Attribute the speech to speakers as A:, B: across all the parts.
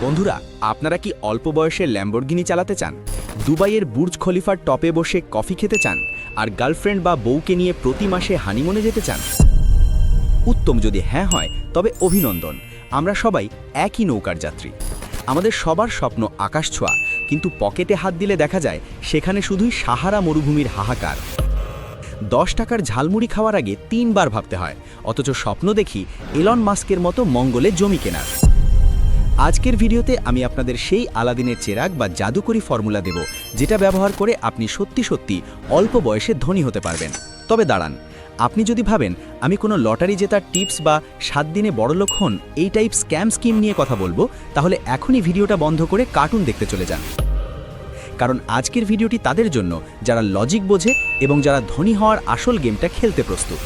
A: বন্ধুরা, আপনারা কি অল্প বয়সে ল্যাম্বরগিনি চালাতে চান, দুবাইয়ের বুর্জ খলিফার টপে বসে কফি খেতে চান, আর গার্লফ্রেন্ড বা বউকে নিয়ে প্রতি মাসে হানিমুনে যেতে চান? উত্তম যদি হ্যাঁ হয়, তবে অভিনন্দন। আমরা সবাই একই নৌকার যাত্রী। আমাদের সবার স্বপ্ন আকাশ ছোঁয়া, কিন্তু পকেটে হাত দিলে দেখা যায় সেখানে শুধুই সাহারা মরুভূমির হাহাকার। 10 টাকার ঝালমুড়ি খাওয়ার আগে 3 বার ভাবতে হয়, অথচ স্বপ্ন দেখি এলন মাস্কের মতো মঙ্গলে জমি কেনার। আজকের ভিডিওতে আমি আপনাদের সেই আলাদিনের চেরাগ বা জাদুকরি ফর্মুলা দেব, যেটা ব্যবহার করে আপনি সত্যি সত্যি অল্প বয়সে ধনী হতে পারবেন। তবে দাঁড়ান, আপনি যদি ভাবেন আমি কোনো লটারি জেতার টিপস বা 7 দিনে বড়লোক হন এই টাইপ স্ক্যাম স্কিম নিয়ে কথা বলবো, তাহলে এখনই ভিডিওটা বন্ধ করে কার্টুন দেখতে চলে যান। কারণ আজকের ভিডিওটি তাদের জন্য যারা লজিক বোঝে এবং যারা ধনী হওয়ার আসল গেমটা খেলতে প্রস্তুত।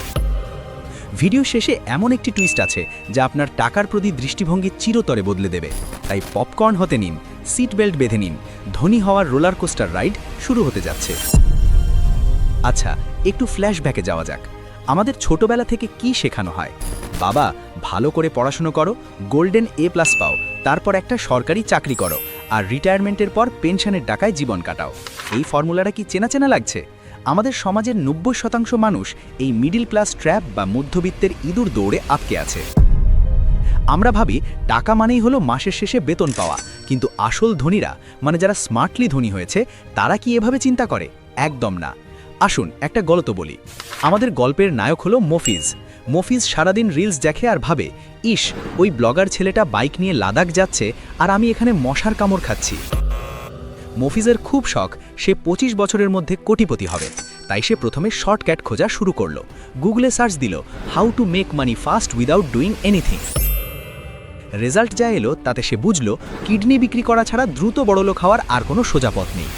A: ভিডিও শেষে এমন একটি টুইস্ট আছে যা আপনার টাকার প্রতি দৃষ্টিভঙ্গি চিরতরে বদলে দেবে। তাই পপকর্ন হতে নিন, সিট বেল্ট বেঁধে নিন, ধনী হওয়ার রোলার কোস্টার রাইড শুরু হতে যাচ্ছে। আচ্ছা, একটু ফ্ল্যাশব্যাকে যাওয়া যাক। আমাদের ছোটবেলা থেকে কি শেখানো হয়? বাবা, ভালো করে পড়াশুনো করো, গোল্ডেন A+ পাও, তারপর একটা সরকারি চাকরি করো, আর রিটায়ারমেন্টের পর পেনশনের টাকায় জীবন কাটাও। এই ফর্মুলাটা কি চেনা চেনা লাগছে? আমাদের সমাজের 90% মানুষ এই মিডল ক্লাস ট্র্যাপ বা মধ্যবিত্তের ইঁদুর দৌড়ে আটকে আছে। আমরা ভাবি টাকা মানেই হলো মাসের শেষে বেতন পাওয়া, কিন্তু আসল ধনীরা, মানে যারা স্মার্টলি ধনী হয়েছে, তারা কি এভাবে চিন্তা করে? একদম না। আসুন একটা গল্প বলি। আমাদের গল্পের নায়ক হলো মফিজ। মফিজ সারাদিন রিলস দেখে আর ভাবে, ইস, ওই ব্লগার ছেলেটা বাইক নিয়ে লাদাখ যাচ্ছে আর আমি এখানে মশার কামড় খাচ্ছি। মফিজের খুব শখ সে 25 বছরের মধ্যে কোটিপতি হবে। তাই সে প্রথমে শর্টকাট খোঁজা শুরু করল। গুগলে সার্চ দিল how to make money fast without doing anything. Result যা এলো তাতে সে বুঝল কিডনি বিক্রি করা ছাড়া দ্রুত বড়লোক হওয়ার আর কোনো সোজা পথ নেই।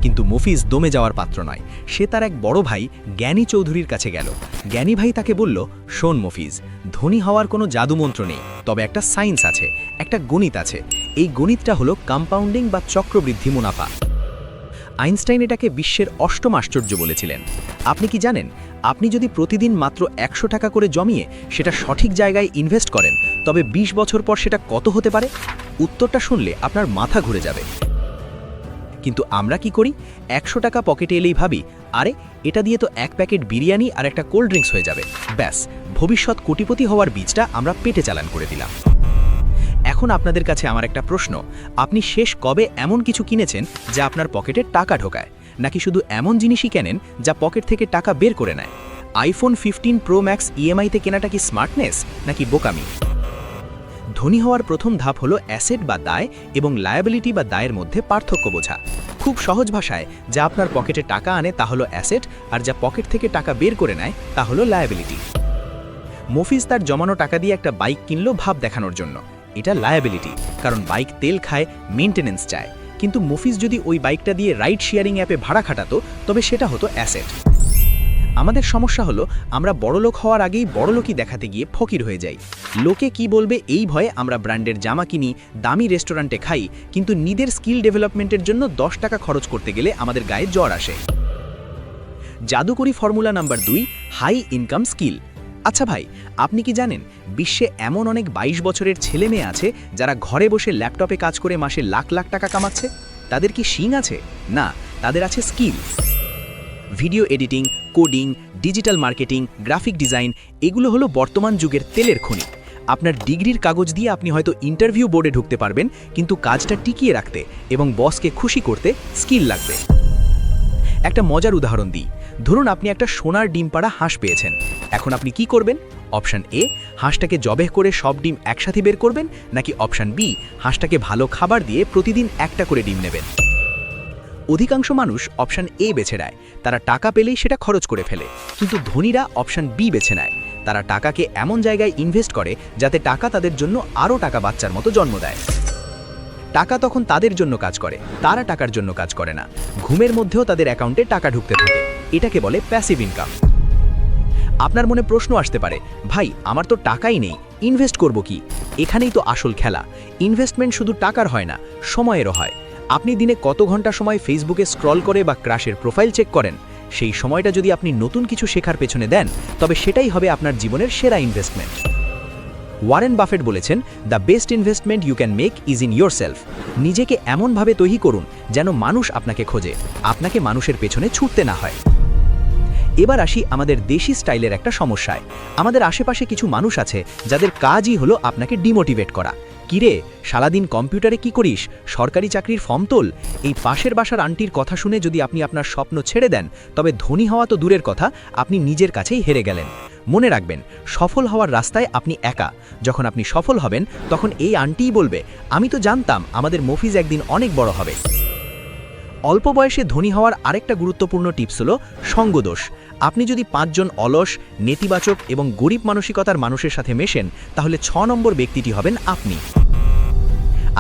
A: কিন্তু মফিজ দমে যাওয়ার পাত্র নয়। সে তার এক বড় ভাই জ্ঞানী চৌধুরীর কাছে গেল। জ্ঞানী ভাই তাকে বলল, শোন মফিজ, ধনী হওয়ার কোনো জাদুমন্ত্র নেই, তবে একটা সায়েন্স আছে, একটা গণিত আছে। এই গণিতটা হলো কম্পাউন্ডিং বা চক্রবৃদ্ধি মুনাফা। আইনস্টাইন এটাকে বিশ্বের অষ্টম আশ্চর্য বলেছিলেন। আপনি কি জানেন, আপনি যদি প্রতিদিন মাত্র 100 টাকা করে জমিয়ে সেটা সঠিক জায়গায় ইনভেস্ট করেন, তবে 20 বছর পর সেটা কত হতে পারে? উত্তরটা শুনলে আপনার মাথা ঘুরে যাবে। কিন্তু আমরা কি করি? 100 টাকা পকেটে এলেই ভাবি, আরে এটা দিয়ে তো 1 প্যাকেট বিরিয়ানি আর একটা কোল্ড ড্রিঙ্কস হয়ে যাবে, ব্যাস, ভবিষ্যৎ কোটিপতি হওয়ার বীজটা আমরা পেটে চালান করে দিলাম। এখন আপনাদের কাছে আমার একটা প্রশ্ন, আপনি শেষ কবে এমন কিছু কিনেছেন যা আপনার পকেটে টাকা ঢোকায়? নাকি শুধু এমন জিনিসই কেনেন যা পকেট থেকে টাকা বের করে নেয়? আইফোন 15 প্রো ম্যাক্স ইএমআইতে কেনাটা কি স্মার্টনেস নাকি বোকামি? ধনী হওয়ার প্রথম ধাপ হলো অ্যাসেট বা দায় এবং লায়াবিলিটি বা দায়ের মধ্যে পার্থক্য বোঝা। খুব সহজ ভাষায়, যা আপনার পকেটে টাকা আনে তা হলো অ্যাসেট, আর যা পকেট থেকে টাকা বের করে নেয় তা হলো লায়াবিলিটি। মফিজ তার জমানো টাকা দিয়ে একটা বাইক কিনলো ভাব দেখানোর জন্য। এটা লায়াবিলিটি, কারণ বাইক তেল খায়, মেইনটেনেন্স চায়। কিন্তু মফিজ যদি ওই বাইকটা দিয়ে রাইড শেয়ারিং অ্যাপে ভাড়া খাটাতো, তবে সেটা হতো অ্যাসেট। আমাদের সমস্যা হলো আমরা বড়লোক হওয়ার আগেই বড়লোকই দেখাতে গিয়ে ফকির হয়ে যাই। লোকে কি বলবে এই ভয়ে আমরা ব্র্যান্ডের জামা কিনি, দামি রেস্টুরেন্টে খাই, কিন্তু নিজের স্কিল ডেভেলপমেন্টের জন্য 10 টাকা খরচ করতে গেলে আমাদের গায়ে জ্বর আসে। জাদুকরি formula number 2, high income skill. আচ্ছা ভাই, আপনি কি জানেন বিশ্বে এমন অনেক 22 বছরের ছেলে মেয়ে আছে যারা ঘরে বসে ল্যাপটপে কাজ করে মাসে লাখ লাখ টাকা কামাচ্ছে? তাদের কি শিং আছে? না, তাদের আছে skill. Video editing, coding, digital marketing, graphic design, এগুলো হলো বর্তমান যুগের তেলের খনি। আপনার ডিগ্রির কাগজ দিয়ে আপনি হয়তো ইন্টারভিউ বোর্ডে ঢুকতে পারবেন, কিন্তু কাজটা টিকিয়ে রাখতে এবং বসকে খুশি করতে স্কিল লাগবে। একটা মজার উদাহরণ দিই। ধরুন আপনি একটা সোনার ডিম পাড়া হাঁস পেয়েছেন। এখন আপনি কি করবেন? অপশান এ, হাঁসটাকে জবেহ করে সব ডিম একসাথে বের করবেন, নাকি অপশান বি, হাঁসটাকে ভালো খাবার দিয়ে প্রতিদিন একটা করে ডিম নেবেন? অধিকাংশ মানুষ অপশান এ বেছে নেয়। তারা টাকা পেলেই সেটা খরচ করে ফেলে। কিন্তু ধনীরা অপশান বি বেছে নেয়। তারা টাকাকে এমন জায়গায় ইনভেস্ট করে যাতে টাকা তাদের জন্য আরও টাকা বাচ্চার মতো জন্ম দেয়। টাকা তখন তাদের জন্য কাজ করে, তারা টাকার জন্য কাজ করে না। ঘুমের মধ্যেও তাদের অ্যাকাউন্টে টাকা ঢুকতে থাকে। এটাকে বলে প্যাসিভ ইনকাম। আপনার মনে প্রশ্ন আসতে পারে, ভাই আমার তো টাকাই নেই, ইনভেস্ট করব কি? এখানেই তো আসল খেলা। ইনভেস্টমেন্ট শুধু টাকার হয় না, সময়েরও হয়। আপনি দিনে কত ঘন্টা সময় ফেসবুকে স্ক্রল করে বা ক্রাশের প্রোফাইল চেক করেন? সেই সময়টা যদি আপনি নতুন কিছু শেখার পেছনে দেন, তবে সেটাই হবে আপনার জীবনের সেরা ইনভেস্টমেন্ট। ওয়ারেন বাফেট বলেছেন, the best investment you can make is in yourself. নিজেকে এমনভাবে তৈরি করুন যেন মানুষ আপনাকে খোঁজে, আপনাকে মানুষের পেছনে ছুটতে না হয়। এবার আসি আমাদের দেশি স্টাইলের একটা সমস্যায়। আমাদের আশেপাশে কিছু মানুষ আছে যাদের কাজই হলো আপনাকে ডিমোটিভেট করা। কিরে, সারাদিন কম্পিউটারে কি করিস, সরকারি চাকরির ফর্ম তোল। এই পাশের বাসার আন্টির কথা শুনে যদি আপনি আপনার স্বপ্ন ছেড়ে দেন, তবে ধনী হওয়া তো দূরের কথা, আপনি নিজের কাছেই হেরে গেলেন। মনে রাখবেন, সফল হওয়ার রাস্তায় আপনি একা। যখন আপনি সফল হবেন, তখন এই আন্টিই বলবে, আমি তো জানতাম আমাদের মফিজ একদিন অনেক বড় হবে। অল্প বয়সে ধনী হওয়ার আরেকটা গুরুত্বপূর্ণ টিপস হলো সঙ্গদোষ। আপনি যদি 5 জন অলস, নেতিবাচক এবং গরিব মানসিকতার মানুষের সাথে মেশেন, তাহলে 6 নম্বর ব্যক্তিটি হবেন আপনি।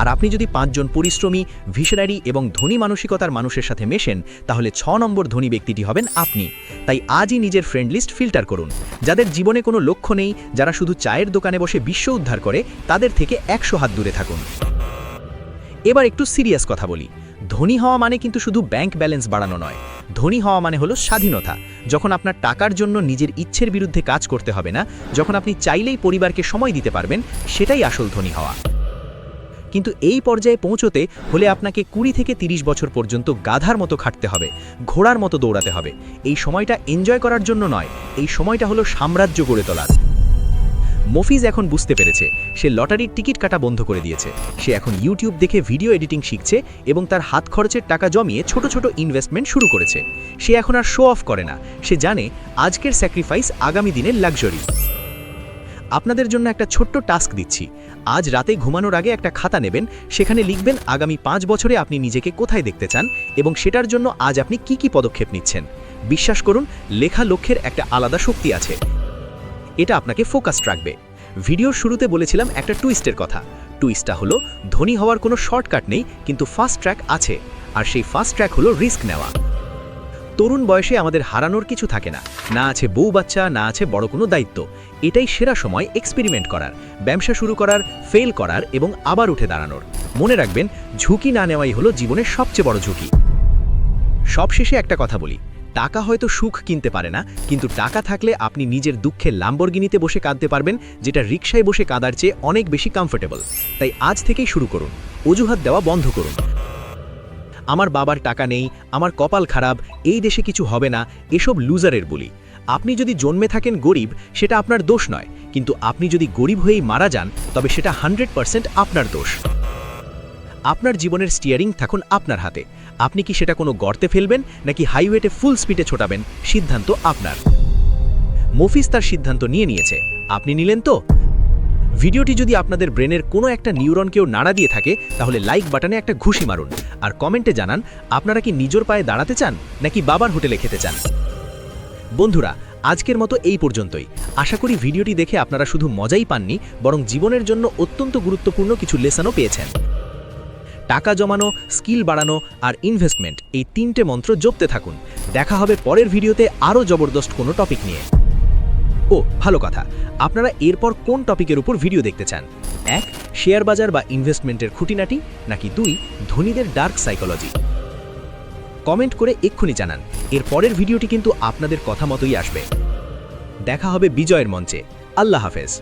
A: আর আপনি যদি 5 জন পরিশ্রমী, ভিশনারি এবং ধনী মানসিকতার মানুষের সাথে মেশেন, তাহলে 6 নম্বর ধনী ব্যক্তিটি হবেন আপনি। তাই আজই নিজের ফ্রেন্ড লিস্ট ফিল্টার করুন। যাদের জীবনে কোনো লক্ষ্য নেই, যারা শুধু চায়ের দোকানে বসে বিশ্ব উদ্ধার করে, তাদের থেকে 100 হাত দূরে থাকুন। এবার একটু সিরিয়াস কথা বলি। ধনী হওয়া মানে কিন্তু শুধু ব্যাংক ব্যালেন্স বাড়ানো নয়। ধনী হওয়া মানে হলো স্বাধীনতা। যখন আপনার টাকার জন্য নিজের ইচ্ছের বিরুদ্ধে কাজ করতে হবে না, যখন আপনি চাইলেই পরিবারকে সময় দিতে পারবেন, সেটাই আসল ধনী হওয়া। কিন্তু এই পর্যায়ে পৌঁছতে হলে আপনাকে 20 থেকে 30 বছর পর্যন্ত গাধার মতো খাটতে হবে, ঘোড়ার মতো দৌড়াতে হবে। এই সময়টা এনজয় করার জন্য নয়, এই সময়টা হলো সাম্রাজ্য গড়ে তোলার। মফিজ এখন বুঝতে পেরেছে, সে লটারির টিকিট কাটা বন্ধ করে দিয়েছে। সে এখন ইউটিউব দেখে ভিডিও এডিটিং শিখছে এবং তার হাত খরচের টাকা জমিয়ে ছোট ছোট ইনভেস্টমেন্ট শুরু করেছে। সে এখন আর শো অফ করে না, সে জানে আজকের স্যাক্রিফাইস আগামী দিনের লাক্সারি। আপনাদের জন্য একটা ছোট্ট টাস্ক দিচ্ছি। আজ রাতে ঘুমানোর আগে একটা খাতা নেবেন, সেখানে লিখবেন আগামী 5 বছরে আপনি নিজেকে কোথায় দেখতে চান এবং সেটার জন্য আজ আপনি কি কি পদক্ষেপ নিচ্ছেন। বিশ্বাস করুন, লেখা লক্ষ্যের একটা আলাদা শক্তি আছে। এটা আপনাকে ফোকাসড রাখবে। ভিডিওর শুরুতে বলেছিলাম একটা টুইস্টের কথা। টুইস্টটা হলো, ধনী হওয়ার কোনো শর্টকাট নেই, কিন্তু ফাস্ট ট্র্যাক আছে। আর সেই ফাস্ট ট্র্যাক হলো রিস্ক নেওয়া। তরুণ বয়সে আমাদের হারানোর কিছু থাকে না, না আছে বউ বাচ্চা, না আছে বড় কোনো দায়িত্ব। এটাই সেরা সময় এক্সপেরিমেন্ট করার, ব্যবসা শুরু করার, ফেল করার এবং আবার উঠে দাঁড়ানোর। মনে রাখবেন, ঝুঁকি না নেওয়াই হলো জীবনের সবচেয়ে বড় ঝুঁকি। সবশেষে একটা কথা বলি, টাকা হয়তো সুখ কিনতে পারে না, কিন্তু টাকা থাকলে আপনি নিজের দুঃখে ল্যাম্বরগিনিতে বসে কাঁদতে পারবেন, যেটা রিকশায় বসে কাঁদার চেয়ে অনেক বেশি কমফোর্টেবল। তাই আজ থেকেই শুরু করুন, অজুহাত দেওয়া বন্ধ করুন। আমার বাবার টাকা নেই, আমার কপাল খারাপ, এই দেশে কিছু হবে না, এসব লুজারের বলি। আপনি যদি জন্মে থাকেন গরিব, সেটা আপনার দোষ নয়, কিন্তু আপনি যদি গরিব হয়েই মারা যান, তবে সেটা 100% আপনার দোষ। আপনার জীবনের স্টিয়ারিং থাকুন আপনার হাতে। আপনি কি সেটা কোনো গর্তে ফেলবেন নাকি হাইওয়েতে ফুল স্পিডে ছোটাবেন, সিদ্ধান্ত আপনার। মফিজ তার সিদ্ধান্ত নিয়েছে, আপনি নিলেন তো? ভিডিওটি যদি আপনাদের ব্রেনের কোনো একটা নিউরনকেও নাড়া দিয়ে থাকে, তাহলে লাইক বাটনে একটা ঘুষি মারুন আর কমেন্টে জানান আপনারা কি নিজের পায়ে দাঁড়াতে চান নাকি বাবার হোটেলে খেতে চান। বন্ধুরা, আজকের মতো এই পর্যন্তই। আশা করি ভিডিওটি দেখে আপনারা শুধু মজাই পাননি, বরং জীবনের জন্য অত্যন্ত গুরুত্বপূর্ণ কিছু লেসনও পেয়েছেন। টাকা জমানো, স্কিল বাড়ানো আর ইনভেস্টমেন্ট, এই 3টে মন্ত্র জপতে থাকুন। দেখা হবে পরের ভিডিওতে আরও জবরদস্ত কোনো টপিক নিয়ে। ভালো কথা, আপনারা এরপর কোন টপিকের উপর ভিডিও দেখতে চান? 1, শেয়ার বাজার বা ইনভেস্টমেন্টের খুঁটিনাটি, নাকি 2, ধনীদের ডার্ক সাইকোলজি? কমেন্ট করে এক্ষুনি জানান। এর পরের ভিডিওটি কিন্তু আপনাদের কথা মতোই আসবে। দেখা হবে বিজয়ের মঞ্চে। আল্লাহ হাফেজ।